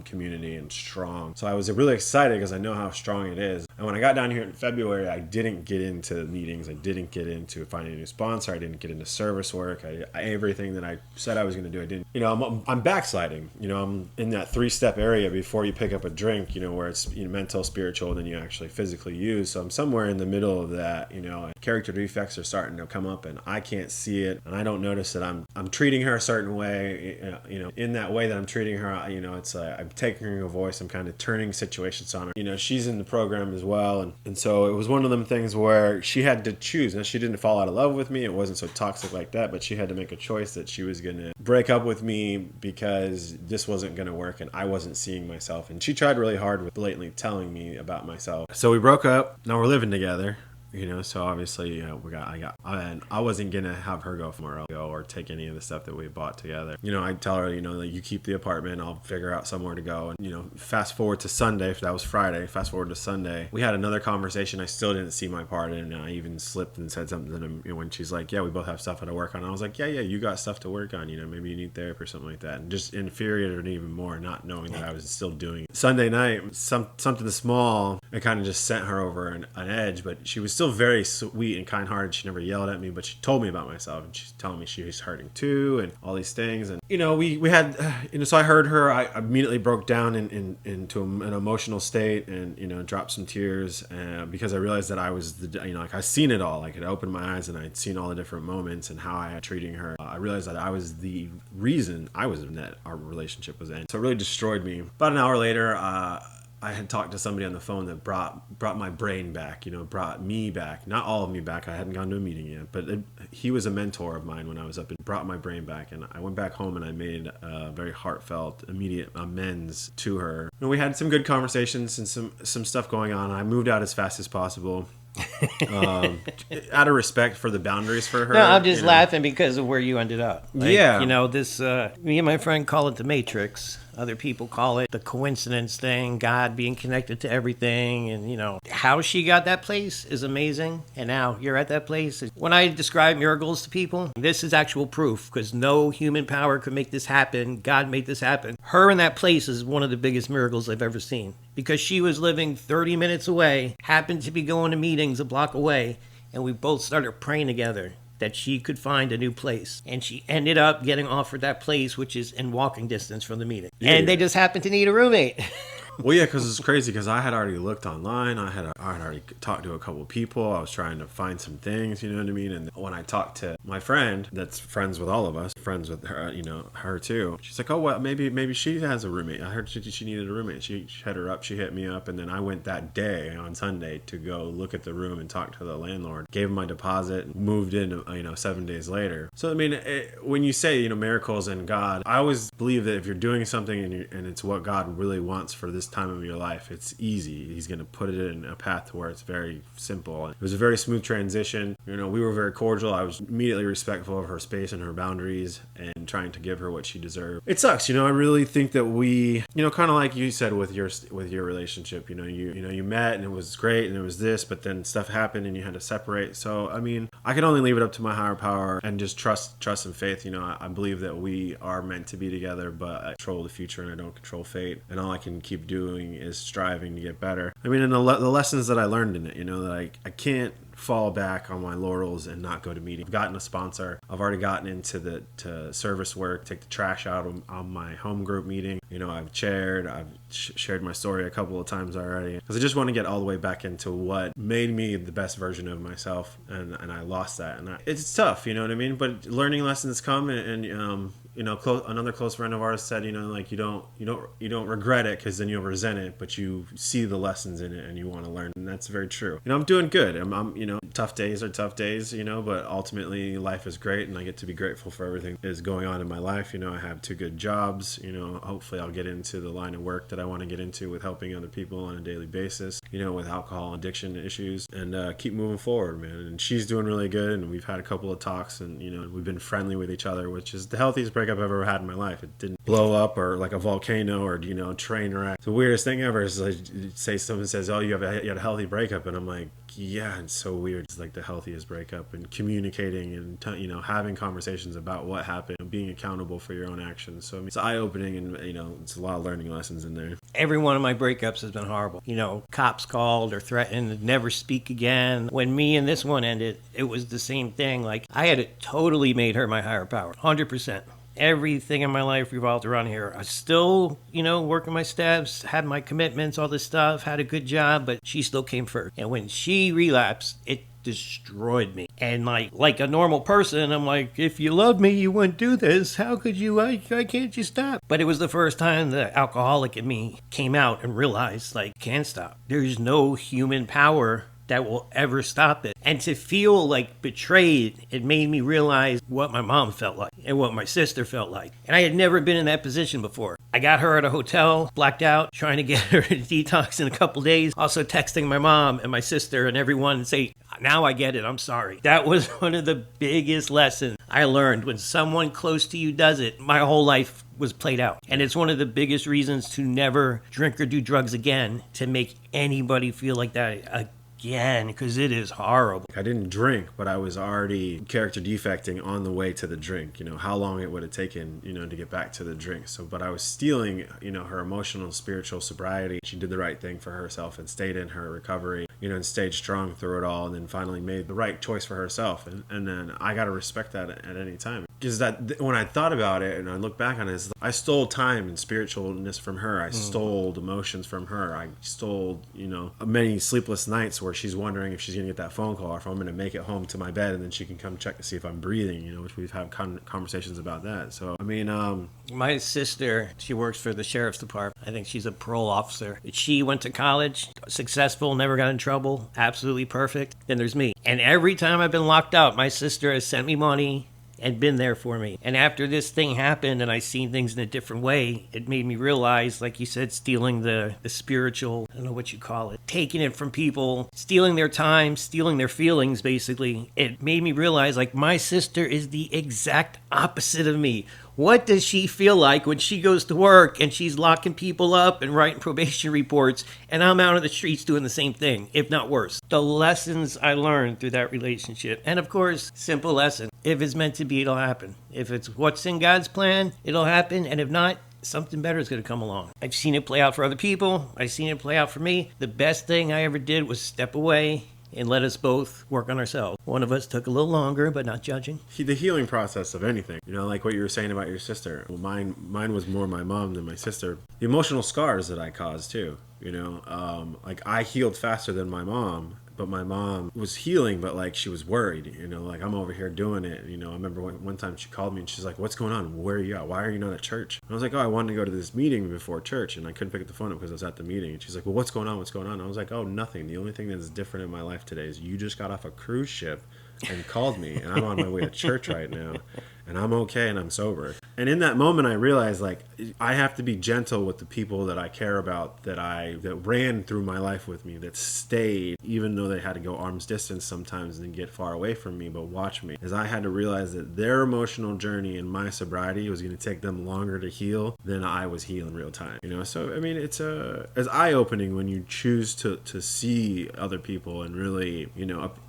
[SPEAKER 1] community and strong. So I was really excited because I know how strong it is. And when I got down here in February, I didn't get into meetings. I didn't get into finding a new sponsor. I didn't get into service work. Everything that I said I was going to do, I didn't. You know, I'm backsliding. You know, I'm in that 3-step area before you pick up a drink, you know, where it's, you know, mental, spiritual, and then you actually physically use. So I'm somewhere in the middle of that. You know, character defects are starting to come up, and I can't see it, and I don't notice that I'm treating her a certain way. You know, in that way that I'm treating her, you know, it's I'm taking her voice. I'm kind of turning situations on her. You know, she's in the program as well, and so it was one of them things where she had to choose. Now, she didn't fall out of love with me. It wasn't so toxic like that, but she had to make a choice that she was going to break up with me because this wasn't going to work and I wasn't seeing myself. And she tried really hard with blatantly telling me about myself. So we broke up. Now we're living together. You know, so obviously, you know, I wasn't gonna have her go somewhere else or take any of the stuff that we bought together. You know, I tell her, you know, like, you keep the apartment, I'll figure out somewhere to go. And, you know, fast forward to Sunday, if that was Friday, fast forward to Sunday, we had another conversation. I still didn't see my part, and I even slipped and said something to them, you know, when she's like, yeah, we both have stuff to work on. I was like, yeah, you got stuff to work on, you know, maybe you need therapy or something like that. And just infuriated her even more, not knowing that I was still doing it. Sunday night, something small, it kind of just sent her over an edge, but she was still very sweet and kind-hearted. She never yelled at me, but she told me about myself, and she's telling me she was hurting too and all these things. And, you know, we had, you know, so I heard her. I immediately broke down into an emotional state and, you know, dropped some tears because I realized that I was you know, like, I seen it all. Like, it opened my eyes and I'd seen all the different moments and how I had treating her. I realized that I was the reason that our relationship was ending. So it really destroyed me. About an hour later, I had talked to somebody on the phone that brought my brain back, you know, brought me back. Not all of me back. I hadn't gone to a meeting yet, but he was a mentor of mine when I was up and brought my brain back. And I went back home and I made a very heartfelt, immediate amends to her. And we had some good conversations and some stuff going on. I moved out as fast as possible. Out of respect for the boundaries for her.
[SPEAKER 3] No, I'm just laughing because of where you ended up. Like,
[SPEAKER 1] yeah.
[SPEAKER 3] You know, this, me and my friend call it the Matrix. Other people call it the coincidence thing, God being connected to everything. And, you know, how she got that place is amazing. And now you're at that place. When I describe miracles to people, this is actual proof, because no human power could make this happen. God made this happen. Her in that place is one of the biggest miracles I've ever seen, because she was living 30 minutes away, happened to be going to meetings a block away, and we both started praying together that she could find a new place. And she ended up getting offered that place, which is in walking distance from the meeting. Yeah. And they just happened to need a roommate.
[SPEAKER 1] Well, yeah, because it's crazy because I had already looked online. I had already talked to a couple of people. I was trying to find some things, you know what I mean? And when I talked to my friend that's friends with all of us, friends with her, her too, she's like, oh, well, maybe she has a roommate. I heard she needed a roommate. She hit her up. She hit me up. And then I went that day on Sunday to go look at the room and talk to the landlord. Gave him my deposit, moved in, 7 days later. So, I mean, when you say, miracles and God, I always believe that if you're doing something and it's what God really wants for this time of your life, it's easy. He's going to put it in a path where it's very simple. It was a very smooth transition. We were very cordial. I was immediately respectful of her space and her boundaries and trying to give her what she deserved. It sucks. I really think that we, kind of like you said with your relationship, you met and it was great and it was this, but then stuff happened and you had to separate. So, I mean, I can only leave it up to my higher power and just trust and faith. I believe that we are meant to be together, but I control the future and I don't control fate. And all I can keep doing is striving to get better. I mean, and the lessons that I learned in it, that I can't fall back on my laurels and not go to meetings. I've gotten a sponsor. I've already gotten into to service work, take the trash out on my home group meeting. I've shared my story a couple of times already because I just want to get all the way back into what made me the best version of myself, and I lost that, and it's tough, you know what I mean? But learning lessons come, and another close friend of ours said, like you don't regret it because then you'll resent it, but you see the lessons in it and you want to learn, and that's very true. I'm doing good. I'm tough days are tough days, but ultimately life is great, and I get to be grateful for everything that is going on in my life. I have 2 good jobs. Hopefully I'll get into the line of work that I want to get into with helping other people on a daily basis, with alcohol addiction issues, and keep moving forward, man. And she's doing really good, and we've had a couple of talks, and we've been friendly with each other, which is the healthiest breakup I've ever had in my life. It didn't blow up or like a volcano or train wreck. The weirdest thing ever is like, say someone says, oh, you had a healthy breakup, and I'm like, yeah, it's so weird. It's like the healthiest breakup, and communicating and having conversations about what happened, and being accountable for your own actions. So it's eye-opening, and it's a lot of learning lessons in there.
[SPEAKER 3] Every one of my breakups has been horrible. Cops called or threatened to never speak again. When me and this one ended, it was the same thing. Like, I had totally made her my higher power, 100%. Everything in my life revolved around here. I still, working my steps, had my commitments, all this stuff, had a good job, but she still came first. And when she relapsed, it destroyed me. And like a normal person, I'm like, if you loved me, you wouldn't do this. How could you? Why can't you stop? But it was the first time the alcoholic in me came out and realized, can't stop. There's no human power that will ever stop it. And to feel betrayed, it made me realize what my mom felt like and what my sister felt like. And I had never been in that position before. I got her at a hotel, blacked out, trying to get her to detox in a couple days. Also texting my mom and my sister and everyone and say, now I get it, I'm sorry. That was one of the biggest lessons I learned. When someone close to you does it, my whole life was played out. And it's one of the biggest reasons to never drink or do drugs again, to make anybody feel like that again, because it is horrible.
[SPEAKER 1] I didn't drink, but I was already character defecting on the way to the drink. How long it would have taken, to get back to the drink. So, but I was stealing, her emotional and spiritual sobriety. She did the right thing for herself and stayed in her recovery, and stayed strong through it all, and then finally made the right choice for herself. And then I got to respect that at any time. Because that, when I thought about it and I look back on it, I stole time and spiritualness from her. I stole emotions from her. I stole, many sleepless nights where she's wondering if she's going to get that phone call or if I'm going to make it home to my bed, and then she can come check to see if I'm breathing, which we've had conversations about that. So, I mean,
[SPEAKER 3] my sister, she works for the sheriff's department. I think she's a parole officer. She went to college, successful, never got in trouble, absolutely perfect. Then there's me. And every time I've been locked up, my sister has sent me money and been there for me. And after this thing happened and I seen things in a different way, it made me realize, like you said, stealing the spiritual, I don't know what you call it, taking it from people, stealing their time, stealing their feelings, basically. It made me realize, my sister is the exact opposite of me. What does she feel like when she goes to work and she's locking people up and writing probation reports, and I'm out on the streets doing the same thing, if not worse? The lessons I learned through that relationship. And of course, simple lesson. If it's meant to be, it'll happen. If it's what's in God's plan, it'll happen. And if not, something better is going to come along. I've seen it play out for other people. I've seen it play out for me. The best thing I ever did was step away and let us both work on ourselves. One of us took a little longer, but not judging.
[SPEAKER 1] The healing process of anything, like what you were saying about your sister. Well, mine was more my mom than my sister. The emotional scars that I caused too, like I healed faster than my mom. But my mom was healing, but like she was worried, like I'm over here doing it. I remember one time she called me and she's like, "What's going on? Where are you at? Why are you not at church?" And I was like, "Oh, I wanted to go to this meeting before church and I couldn't pick up the phone up because I was at the meeting." And she's like, "Well, what's going on? What's going on?" And I was like, "Oh, nothing. The only thing that's different in my life today is you just got off a cruise ship and called me and I'm on my way to church right now and I'm okay and I'm sober." And in that moment I realized like I have to be gentle with the people that I care about, that ran through my life with me, that stayed even though they had to go arm's distance sometimes and get far away from me, but watch me, as I had to realize that their emotional journey in my sobriety was going to take them longer to heal than I was healing real time. So I mean it's eye-opening when you choose to see other people and really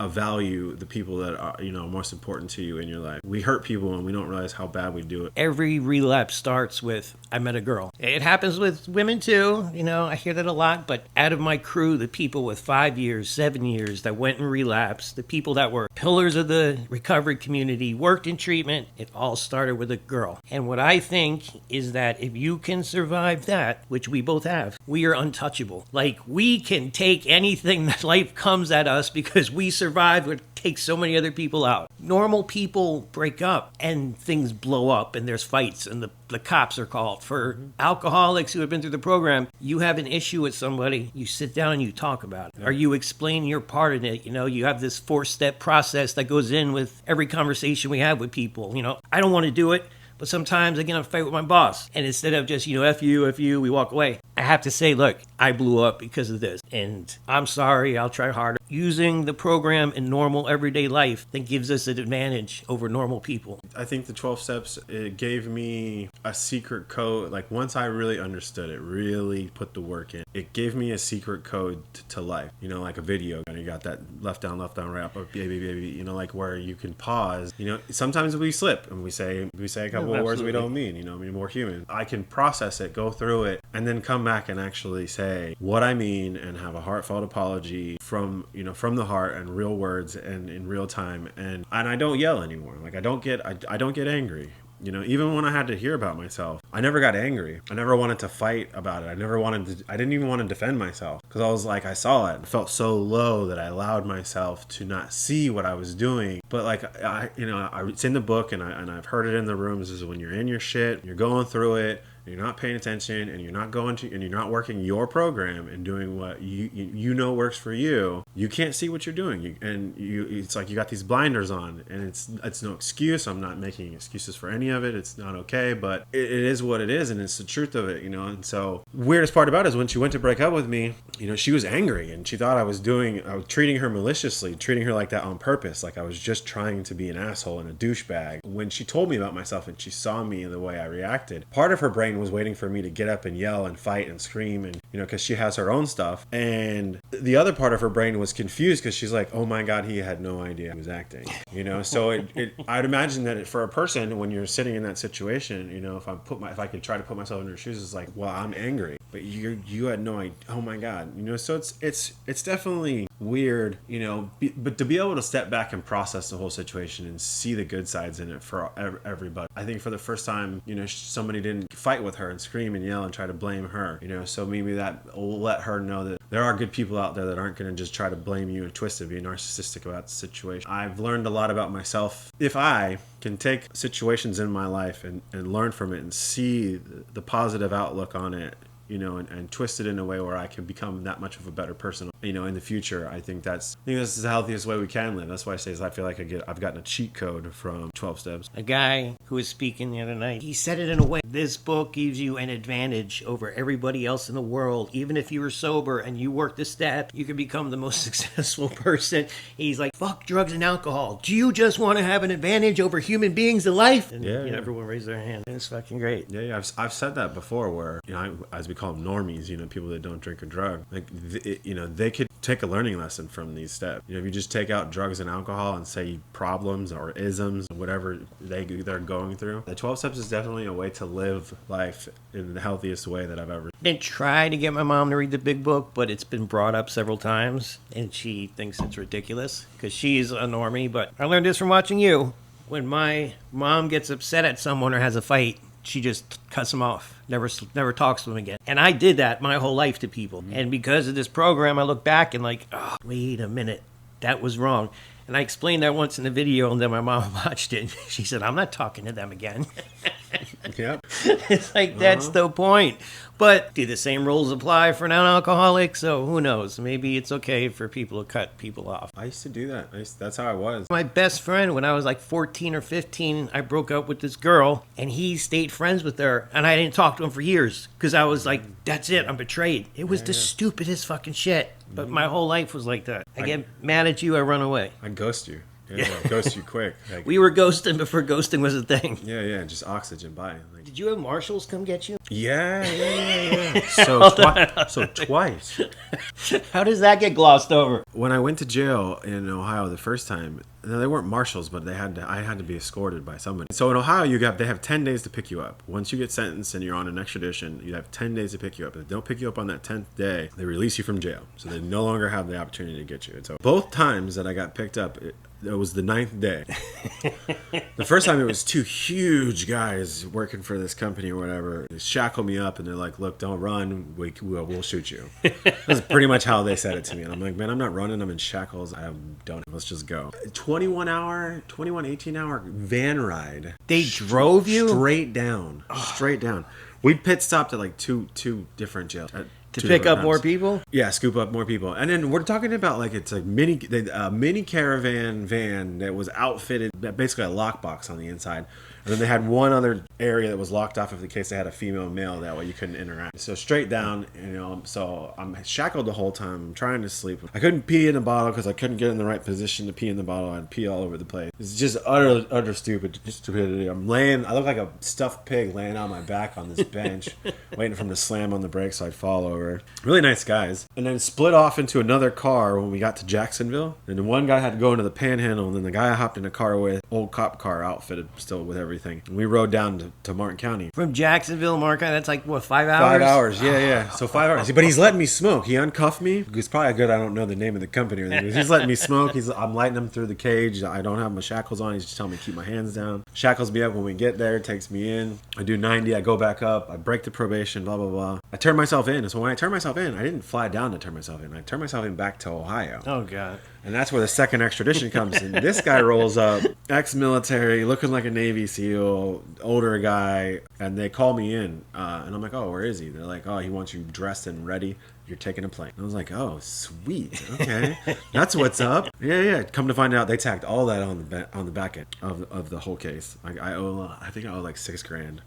[SPEAKER 1] value the people that are most important to you in your life. We hurt people and we don't realize how bad we do it.
[SPEAKER 3] Every relapse starts with, I met a girl. It happens with women too. I hear that a lot. But out of my crew, the people with 5 years, 7 years that went and relapsed, the people that were pillars of the recovery community, worked in treatment, it all started with a girl. And what I think is that if you can survive that, which we both have, we are untouchable. Like we can take anything that life comes at us because we survived what takes so many other people out. Normal people break up and things blow up and there's fights and the cops are called. For alcoholics who have been through the program, you have an issue with somebody, you sit down and you talk about it. Or you explain your part in it. You have this 4-step process that goes in with every conversation we have with people. I don't want to do it, but sometimes I get in a fight with my boss. And instead of just, F you, we walk away. I have to say, look, I blew up because of this. And I'm sorry, I'll try harder. Using the program in normal everyday life that gives us an advantage over normal people.
[SPEAKER 1] I think the 12 steps, it gave me a secret code. Like once I really understood it, really put the work in, it gave me a secret code to life. Like a video. You got that left down, right up, baby, like where you can pause. Sometimes we slip and we say a couple of words we don't mean, we're human. I can process it, go through it, and then come back and actually say what I mean and have a heartfelt apology from the heart and real words and in real time. And I don't yell anymore. Like I don't get angry. Even when I had to hear about myself, I never got angry. I never wanted to fight about it. I didn't even want to defend myself because I was like, I saw it. I felt so low that I allowed myself to not see what I was doing. But like, it's in the book and I've heard it in the rooms, is when you're in your shit, you're going through it, you're not paying attention and you're not working your program and doing what you works for you, you can't see what you're doing. It's like you got these blinders on, and it's no excuse. I'm not making excuses for any of it. It's not okay, but it is what it is, and it's the truth of it, And so weirdest part about it is when she went to break up with me, she was angry and she thought I was treating her maliciously, treating her like that on purpose, like I was just trying to be an asshole and a douchebag. When she told me about myself and she saw me and the way I reacted, part of her brain was waiting for me to get up and yell and fight and scream, and because she has her own stuff, and the other part of her brain was confused because she's like, oh my god, he had no idea he was acting. So I'd imagine that for a person, when you're sitting in that situation, if I could try to put myself in her shoes, it's like, well, I'm angry, but you had no idea. Oh my god. So it's definitely weird, but to be able to step back and process the whole situation and see the good sides in it for everybody. I think for the first time, somebody didn't fight with her and scream and yell and try to blame her, so maybe that will let her know that there are good people out there that aren't going to just try to blame you and twist it, be narcissistic about the situation. I've learned a lot about myself. If I can take situations in my life and learn from it and see the positive outlook on it, and twist it in a way where I can become that much of a better person, in the future. I think this is the healthiest way we can live. That's why I say I feel like I've gotten a cheat code from 12 Steps.
[SPEAKER 3] A guy who was speaking the other night, he said it in a way, this book gives you an advantage over everybody else in the world. Even if you were sober and you worked the step, you can become the most successful person. He's like, fuck drugs and alcohol. Do you just want to have an advantage over human beings in life? And everyone raised their hand. It's fucking great.
[SPEAKER 1] Yeah, I've said that before, where as we call them normies, people that don't drink or drug. Like, they could take a learning lesson from these steps. If you just take out drugs and alcohol and say problems or isms, whatever they're going through, the 12 steps is definitely a way to live life in the healthiest way that I've ever.
[SPEAKER 3] I did try to get my mom to read the big book, but it's been brought up several times, and she thinks it's ridiculous because she's a normie. But I learned this from watching you. When my mom gets upset at someone or has a fight, she just cuts them off, never talks to them again. And I did that my whole life to people. And because of this program, I look back and like, oh, wait a minute, that was wrong. And I explained that once in the video, and then my mom watched it. And she said, I'm not talking to them again.
[SPEAKER 1] Yep.
[SPEAKER 3] It's like, that's the point. But do the same rules apply for non-alcoholic? So who knows? Maybe it's okay for people to cut people off.
[SPEAKER 1] I used to do that. That's how I was.
[SPEAKER 3] My best friend, when I was like 14 or 15, I broke up with this girl, and he stayed friends with her, and I didn't talk to him for years because I was like, that's it, I'm betrayed. It was the stupidest fucking shit. But my whole life was like that. I get mad at you, I run away.
[SPEAKER 1] I ghost you. Yeah, ghost you quick. Like,
[SPEAKER 3] we were ghosting before ghosting was a thing.
[SPEAKER 1] Yeah, just oxygen by. Like,
[SPEAKER 3] did you have Marshals come get you?
[SPEAKER 1] Yeah. So twice.
[SPEAKER 3] How does that get glossed over?
[SPEAKER 1] When I went to jail in Ohio the first time, they weren't Marshals, but I had to be escorted by somebody. So in Ohio, they have 10 days to pick you up. Once you get sentenced and you're on an extradition, you have 10 days to pick you up. If they don't pick you up on that 10th day, they release you from jail. So they no longer have the opportunity to get you. And so both times that I got picked up, it was the 9th day. The first time it was two huge guys working for this company or whatever. They shackled me up and they're like, look, don't run. We'll shoot you. That's pretty much how they said it to me. And I'm like, man, I'm not running. I'm in shackles. Let's just go. 21 18-hour van ride.
[SPEAKER 3] They drove you?
[SPEAKER 1] Straight down. Straight down. We pit stopped at like two different jails.
[SPEAKER 3] To pick up more people?
[SPEAKER 1] Yeah, scoop up more people. And then we're talking about like it's a mini caravan van that was outfitted, basically a lockbox on the inside. And then they had one other area that was locked off in case they had a female and male. That way you couldn't interact. So straight down, so I'm shackled the whole time. I'm trying to sleep. I couldn't pee in the bottle because I couldn't get in the right position to pee in the bottle. I'd pee all over the place. It's just utter stupidity. I look like a stuffed pig laying on my back on this bench, waiting for him to slam on the brakes so I'd fall over. Really nice guys. And then split off into another car when we got to Jacksonville. And then one guy had to go into the Panhandle, and then the guy I hopped in a car with, old cop car outfitted still with everything. And we rode down to Martin County.
[SPEAKER 3] From Jacksonville, Martin County, that's like, what, 5 hours?
[SPEAKER 1] 5 hours, yeah. So 5 hours. But he's letting me smoke. He uncuffed me. He's probably good. I don't know the name of the company or anything. He's letting me smoke. I'm lighting him through the cage. I don't have my shackles on. He's just telling me to keep my hands down. Shackles me up when we get there. Takes me in. I do 90. I go back up. I break the probation, blah, blah, blah. I turn myself in. So when I turn myself in, I didn't fly down to turn myself in. I turned myself in back to Ohio.
[SPEAKER 3] Oh, God.
[SPEAKER 1] And that's where the second extradition comes in. This guy rolls up, ex-military, looking like a Navy SEAL, older guy, and they call me in. And I'm like, oh, where is he? They're like, oh, he wants you dressed and ready. You're taking a plane. And I was like, oh, sweet. Okay. That's what's up. Yeah. Come to find out, they tacked all that on the back end of the whole case. I think I owe like $6,000.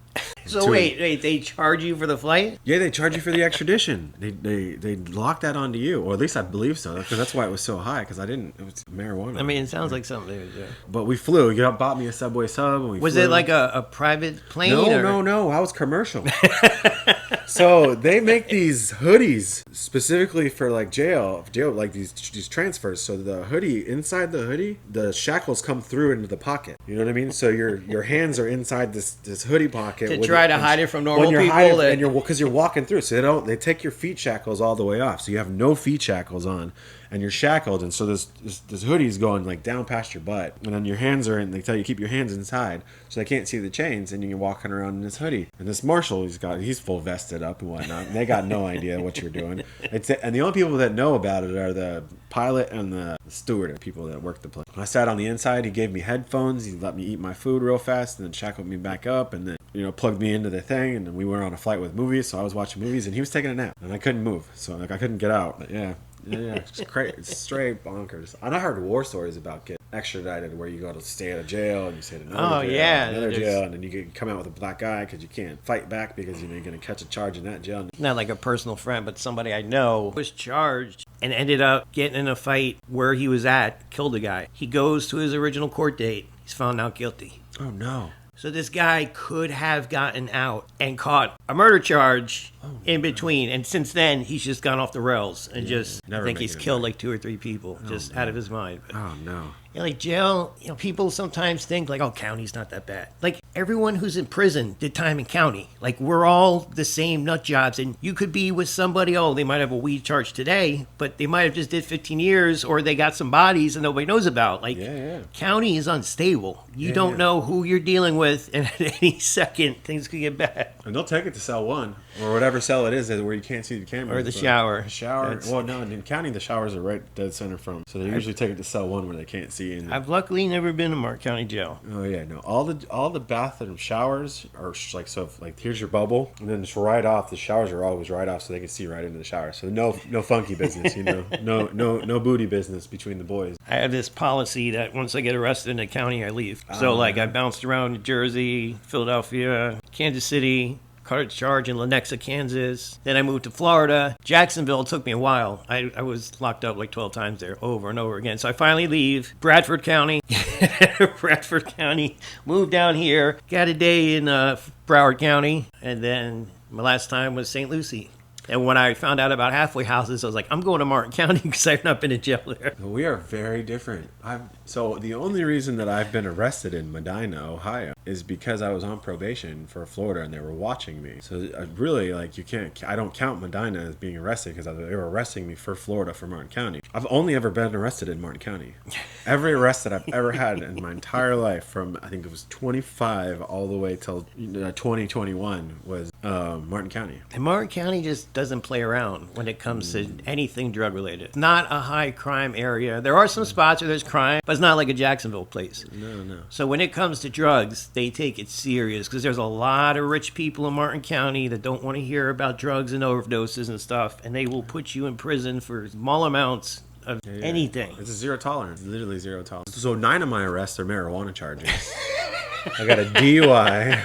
[SPEAKER 3] So wait, they charge you for the flight?
[SPEAKER 1] Yeah, they charge you for the extradition. They locked that onto you, or at least I believe so, because that's why it was so high. Because it was marijuana.
[SPEAKER 3] I mean, it sounds like something they would do.
[SPEAKER 1] But we flew. You bought me a Subway sub. And
[SPEAKER 3] was
[SPEAKER 1] flew.
[SPEAKER 3] it like a private plane?
[SPEAKER 1] No. I was commercial. So they make these hoodies specifically for like jail, like these transfers. So the hoodie, inside the hoodie, the shackles come through into the pocket. You know what I mean? So your hands are inside this hoodie pocket
[SPEAKER 3] to try to hide it from normal people.
[SPEAKER 1] Because you're walking through, so they take your feet shackles all the way off, so you have no feet shackles on, and you're shackled, and so this hoodie's going like down past your butt, and then your hands are in. They tell you keep your hands inside, so they can't see the chains, and you're walking around in this hoodie. And this marshal, he's full vested up and whatnot. And they got no idea what you're doing. And the only people that know about it are the pilot and the steward, people that work the plane. I sat on the inside. He gave me headphones. He let me eat my food real fast, and then shackled me back up, and then plugged me into the thing. And then we went on a flight with movies, so I was watching movies, and he was taking a nap, and I couldn't move, so I couldn't get out. But yeah, it's crazy. It's straight bonkers. And I heard war stories about getting extradited, where you go to stay at a jail, and you stay at another jail, and then you can come out with a black guy because you can't fight back because you're going to catch a charge in that jail.
[SPEAKER 3] Not like a personal friend, but somebody I know was charged and ended up getting in a fight where he was at, killed a guy. He goes to his original court date. He's found out guilty.
[SPEAKER 1] Oh no.
[SPEAKER 3] So this guy could have gotten out and caught a murder charge in between. And since then, he's just gone off the rails and I think he's killed like 2 or 3 people just out of his mind. But,
[SPEAKER 1] Oh, no.
[SPEAKER 3] like jail, people sometimes think like, oh, county's not that bad. Like everyone who's in prison did time in county. Like we're all the same nut jobs, and you could be with somebody, they might have a weed charge today, but they might have just did 15 years, or they got some bodies and nobody knows about. Like county is unstable. You don't know who you're dealing with, and at any second things could get bad.
[SPEAKER 1] And they'll take it to cell 1 or whatever cell it is where you can't see the camera.
[SPEAKER 3] Or the shower.
[SPEAKER 1] Well, no, in county the showers are right dead center from. So they usually take it to cell 1 where they can't see.
[SPEAKER 3] I've luckily never been to Mark County Jail.
[SPEAKER 1] Oh yeah, no. All the bathroom showers are like, so if, like, here's your bubble, and then it's right off. The showers are always right off, so they can see right into the shower. So no funky business, no booty business between the boys.
[SPEAKER 3] I have this policy that once I get arrested in the county, I leave. So like I bounced around New Jersey, Philadelphia, Kansas City. Caught a charge in Lenexa, Kansas. Then I moved to Florida. Jacksonville took me a while. I was locked up like 12 times there over and over again. So I finally leave Bradford County. Moved down here. Got a day in Broward County. And then my last time was St. Lucie. And when I found out about halfway houses, I was like, I'm going to Martin County because I've not been in jail there.
[SPEAKER 1] We are very different. So the only reason that I've been arrested in Medina, Ohio, is because I was on probation for Florida and they were watching me. So really, like, I don't count Medina as being arrested because they were arresting me for Florida, for Martin County. I've only ever been arrested in Martin County. Every arrest that I've ever had in my entire life, from I think it was 25 all the way till 2021, was Martin County.
[SPEAKER 3] And Martin County just doesn't play around when it comes to anything drug related. It's not a high crime area. There are some spots where there's crime, but it's not like a Jacksonville place.
[SPEAKER 1] No.
[SPEAKER 3] So when it comes to drugs, they take it serious because there's a lot of rich people in Martin County that don't want to hear about drugs and overdoses and stuff, and they will put you in prison for small amounts of anything.
[SPEAKER 1] It's a zero tolerance. Literally zero tolerance. So 9 of my arrests are marijuana charges. I got a DUI.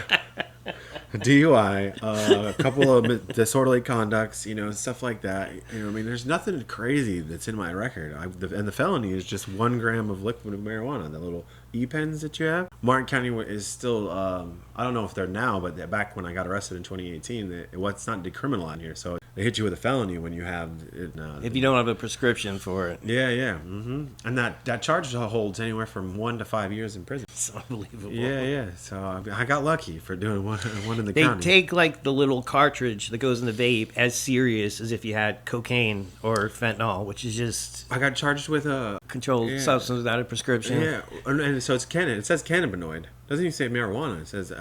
[SPEAKER 1] A couple of disorderly conducts, stuff like that. I mean, there's nothing crazy that's in my record. And the felony is just 1 gram of liquid marijuana, the little e-pens that you have. Martin County is still, I don't know if they're now, but back when I got arrested in 2018, it's not decriminalized here. So they hit you with a felony when you have it.
[SPEAKER 3] If you don't have a prescription for it.
[SPEAKER 1] Yeah. Mm-hmm. And that charge holds anywhere from 1 to 5 years in prison.
[SPEAKER 3] It's unbelievable.
[SPEAKER 1] Yeah. So I got lucky for doing one in the
[SPEAKER 3] they
[SPEAKER 1] county.
[SPEAKER 3] They take like the little cartridge that goes in the vape as serious as if you had cocaine or fentanyl, which is just...
[SPEAKER 1] I got charged with a
[SPEAKER 3] controlled substance without a prescription.
[SPEAKER 1] Yeah, and so it says cannabinoid. Doesn't even say marijuana. It says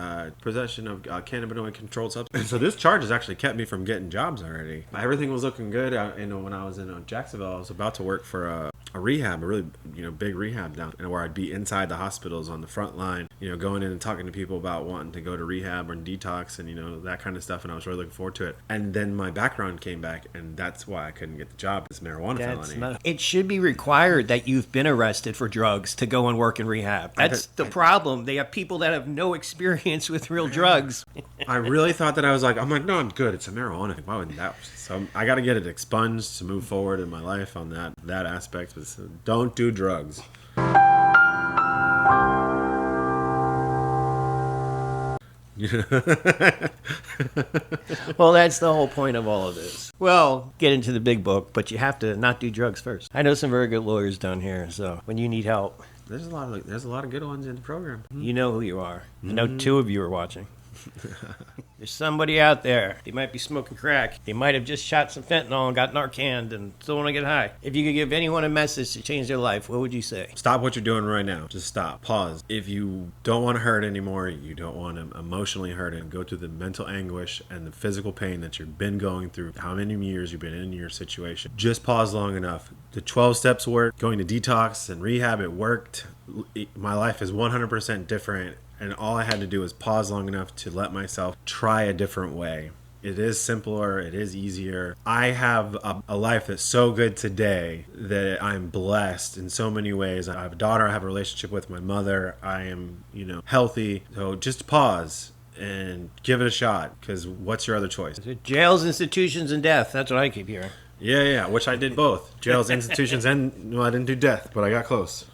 [SPEAKER 1] possession of cannabinoid controlled substance. And so this charge has actually kept me from getting jobs already. Everything was looking good. When I was in Jacksonville, I was about to work for a rehab, a really big rehab down, where I'd be inside the hospitals on the front line, going in and talking to people about wanting to go to rehab or detox and that kind of stuff. And I was really looking forward to it. And then my background came back, and that's why I couldn't get the job. This marijuana felony.
[SPEAKER 3] It should be required that you've been arrested for drugs to go and work in rehab. That's the problem. They have people that have no experience with real drugs.
[SPEAKER 1] I really thought that I'm like, no, I'm good. It's a marijuana. Why wouldn't that? So I got to get it expunged to move forward in my life on that aspect. So don't do drugs.
[SPEAKER 3] Well, that's the whole point of all of this. Well, get into the big book, but you have to not do drugs first. I know some very good lawyers down here, so when you need help,
[SPEAKER 1] there's a lot of good ones in the program.
[SPEAKER 3] You know who you are. I know 2 of you are watching. There's somebody out there. They might be smoking crack. They might have just shot some fentanyl and got Narcan and still want to get high. If you could give anyone a message to change their life, what would you say?
[SPEAKER 1] Stop what you're doing right now. Just stop. Pause. If you don't want to hurt anymore, you don't want to emotionally hurt and go through the mental anguish and the physical pain that you've been going through, how many years you've been in your situation, just pause long enough. The 12 steps work. Going to detox and rehab, it worked. My life is 100% different. And all I had to do was pause long enough to let myself try a different way. It is simpler. It is easier. I have a life that's so good today that I'm blessed in so many ways. I have a daughter. I have a relationship with my mother. I am, healthy. So just pause and give it a shot, because what's your other choice?
[SPEAKER 3] Jails, institutions, and death. That's what I keep hearing.
[SPEAKER 1] Yeah, which I did both. Jails, institutions, and I didn't do death, but I got close.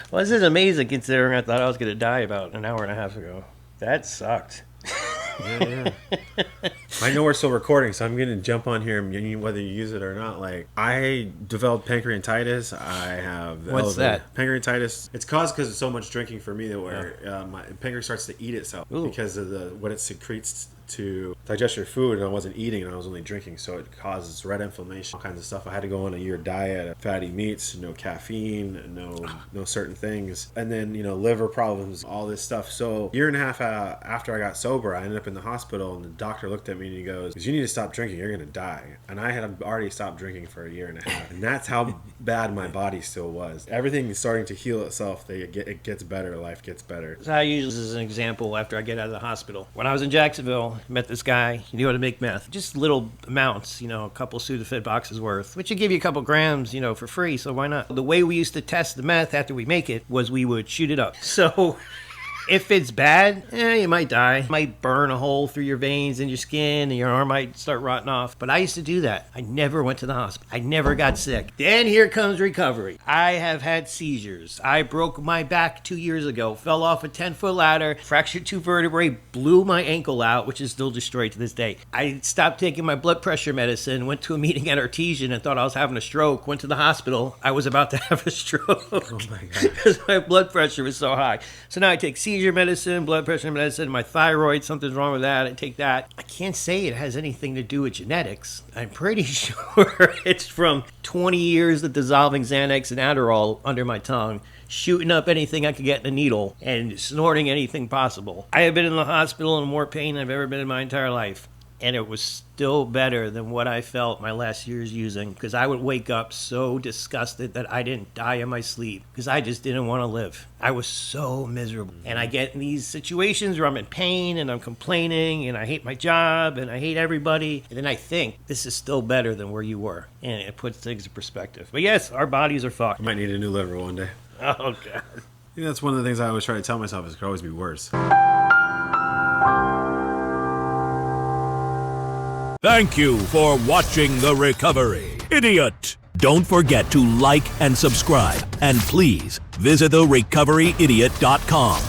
[SPEAKER 3] Well, this is amazing considering I thought I was going to die about an hour and a half ago. That sucked.
[SPEAKER 1] Yeah. I know we're still recording, so I'm going to jump on here, whether you use it or not. Like, I developed pancreatitis. I have
[SPEAKER 3] What's that?
[SPEAKER 1] Pancreatitis. It's caused because of so much drinking for me that where my pancreas starts to eat itself.
[SPEAKER 3] Ooh.
[SPEAKER 1] Because of what it secretes to digest your food, and I wasn't eating and I was only drinking, so it causes red inflammation, all kinds of stuff. I had to go on a year diet of fatty meats, no caffeine, no certain things, and then liver problems, all this stuff. So year and a half after I got sober, I ended up in the hospital, and the doctor looked at me and he goes, "You need to stop drinking, you're gonna die." And I had already stopped drinking for a year and a half, and that's how bad my body still was. Everything is starting to heal itself. It gets better, life gets better.
[SPEAKER 3] So I use this as an example after I get out of the hospital. When I was in Jacksonville, met this guy. He knew how to make meth. Just little amounts, a couple Sudafed boxes worth, which would give you a couple grams, for free, so why not? The way we used to test the meth after we make it was we would shoot it up. So if it's bad, you might die. It might burn a hole through your veins and your skin, and your arm might start rotting off. But I used to do that. I never went to the hospital. I never got sick. Then here comes recovery. I have had seizures. I broke my back 2 years ago, fell off a 10-foot ladder, fractured 2 vertebrae, blew my ankle out, which is still destroyed to this day. I stopped taking my blood pressure medicine, went to a meeting at Artesian and thought I was having a stroke, went to the hospital. I was about to have a stroke.
[SPEAKER 1] Oh my God.
[SPEAKER 3] Because my blood pressure was so high. So now I take seizure medicine, blood pressure medicine, my thyroid, something's wrong with that. I take that. I can't say it has anything to do with genetics. I'm pretty sure it's from 20 years of dissolving Xanax and Adderall under my tongue, shooting up anything I could get in a needle, and snorting anything possible. I have been in the hospital in more pain than I've ever been in my entire life. And it was still better than what I felt my last years using, because I would wake up so disgusted that I didn't die in my sleep because I just didn't want to live. I was so miserable. And I get in these situations where I'm in pain and I'm complaining and I hate my job and I hate everybody. And then I think this is still better than where you were. And it puts things in perspective. But yes, our bodies are fucked.
[SPEAKER 1] I might need a new liver one day.
[SPEAKER 3] Oh, God.
[SPEAKER 1] I think that's one of the things I always try to tell myself is it could always be worse.
[SPEAKER 2] Thank you for watching The Recovery Idiot. Don't forget to like and subscribe, and please visit therecoveryidiot.com.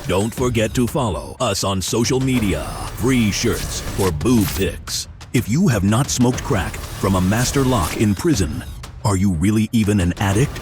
[SPEAKER 2] Don't forget to follow us on social media. Free shirts for boob pics. If you have not smoked crack from a master lock in prison, are you really even an addict?